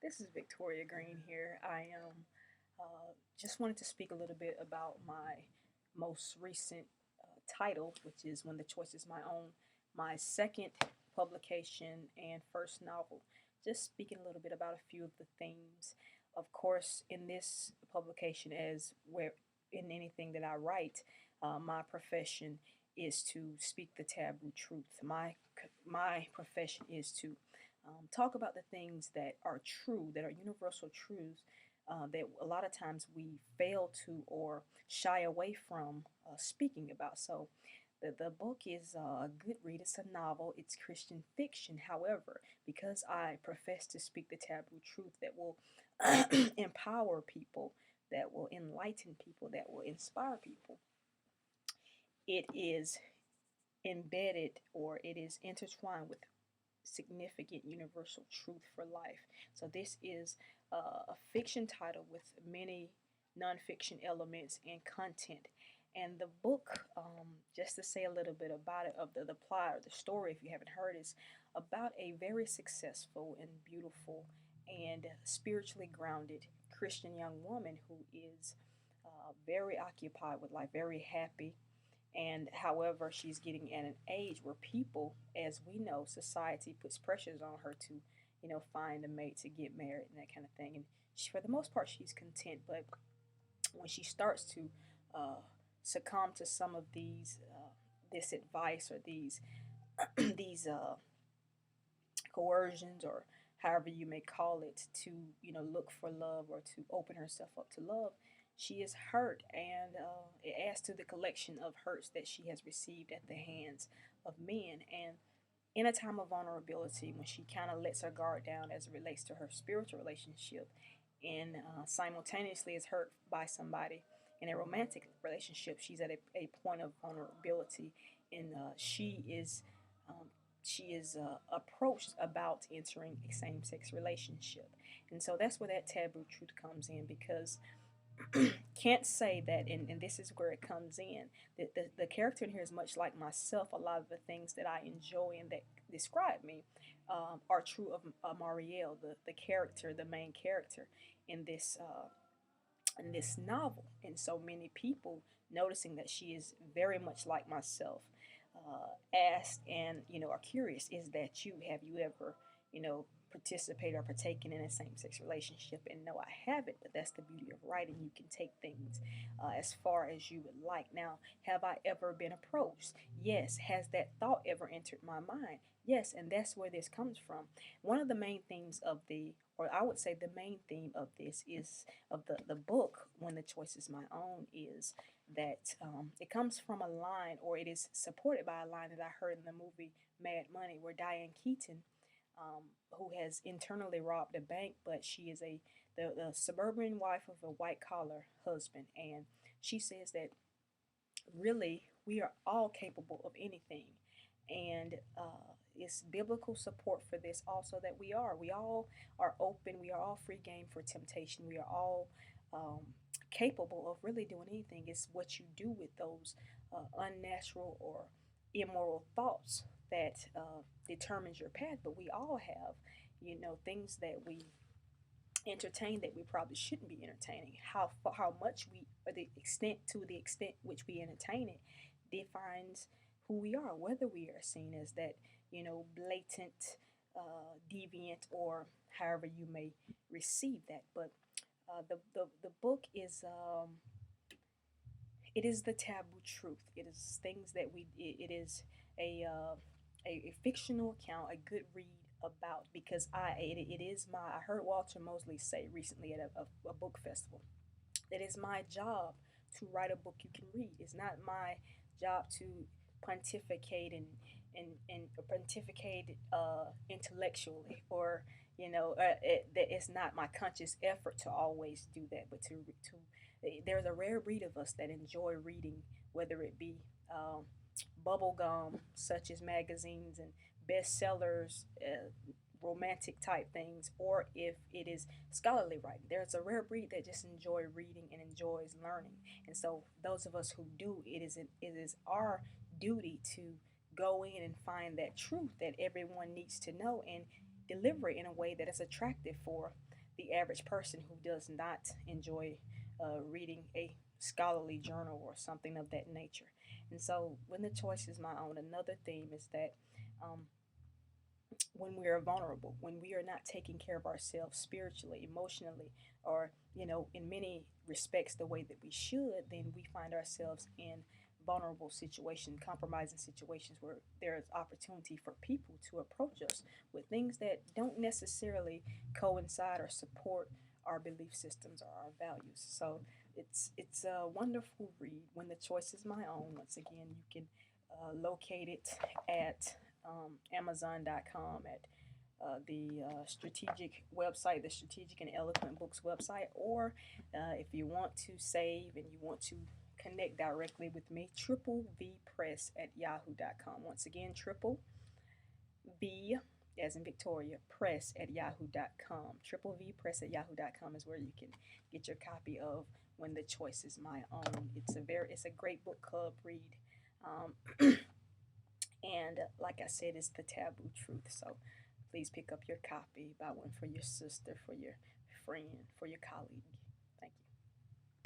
This is Victoria Green here. I just wanted to speak a little bit about my most recent title, which is When the Choice Is My Own, my second publication and first novel. Just speaking a little bit about a few of the themes. Of course, in this publication, as where in anything that I write, my profession is to speak the taboo truth. My profession is to talk about the things that are true, that are universal truths that a lot of times we fail to or shy away from speaking about. So, the book is a good read. It's a novel, it's Christian fiction. However, because I profess to speak the taboo truth that will empower people, that will enlighten people, that will inspire people, it is embedded or it is intertwined with significant universal truth for life. So this is a fiction title with many nonfiction elements and content. And the book, just to say a little bit about it, of the plot or the story, if you haven't heard, is about a very successful and beautiful and spiritually grounded Christian young woman who is very occupied with life, very happy, and however, she's getting at an age where people, as we know, society puts pressures on her to, find a mate, to get married, and that kind of thing. And she, for the most part, she's content. But when she starts to uh, succumb to some of this advice or these these coercions or however you may call it to look for love or to open herself up to love, she is hurt, and it adds to the collection of hurts that she has received at the hands of men. And in a time of vulnerability, when she kind of lets her guard down as it relates to her spiritual relationship, and simultaneously is hurt by somebody in a romantic relationship, she's at a point of vulnerability, and um, she is approached about entering a same-sex relationship. And so that's where that taboo truth comes in, because can't say that, and this is where it comes in, that the character in here is much like myself. A lot of the things that I enjoy and that describe me are true of Marielle, the character, the main character in this novel. And so many people, noticing that she is very much like myself, asked and are curious, is that you? Have you ever participate or partaken in a same-sex relationship? And no, I haven't, but that's the beauty of writing. You can take things as far as you would like. Now, have I ever been approached? Yes. Has that thought ever entered my mind? Yes. And that's where this comes from. One of the main themes of or I would say the main theme of this is, of the book, When the Choice Is My Own, is that it comes from a line, or it is supported by a line that I heard in the movie Mad Money, where Diane Keaton, who has internally robbed a bank, but she is the suburban wife of a white collar husband, and she says that really we are all capable of anything, and it's biblical support for this also, that we all are open, we are all free game for temptation, we are all capable of really doing anything. It's what you do with those unnatural or immoral thoughts that determines your path. But we all have, things that we entertain that we probably shouldn't be entertaining. How much we, or the extent which we entertain it, defines who we are. Whether we are seen as that, blatant, deviant, or however you may receive that. But the book is it is the taboo truth. It is things that it is a, uh, a fictional account, a good read about, because it is my, I heard Walter Mosley say recently at a book festival that it's my job to write a book you can read. It's not my job to pontificate and pontificate intellectually, or it's not my conscious effort to always do that, but there's a rare breed of us that enjoy reading, whether it be bubble gum, such as magazines and bestsellers, romantic type things, or if it is scholarly writing. There's a rare breed that just enjoy reading and enjoys learning. And so those of us who do, it is our duty to go in and find that truth that everyone needs to know, and deliver it in a way that is attractive for the average person who does not enjoy reading a scholarly journal or something of that nature. And so, when the choice is my own, another theme is that um, when we are vulnerable, when we are not taking care of ourselves spiritually, emotionally, or, in many respects the way that we should, then we find ourselves in vulnerable situations, compromising situations where there is opportunity for people to approach us with things that don't necessarily coincide or support our belief systems or our values. So it's a wonderful read. When the choice is my own. Once again, you can locate it at Amazon.com, at the strategic website, the Strategic and Eloquent Books website, or if you want to save and you want to connect directly with me, triple V Press at yahoo.com. Once again, triple V as in Victoria, press at yahoo.com. Triple V Press at yahoo.com is where you can get your copy of When the Choice is My Own. It's a great book club read. And like I said, it's the taboo truth. So please pick up your copy, buy one for your sister, for your friend, for your colleague.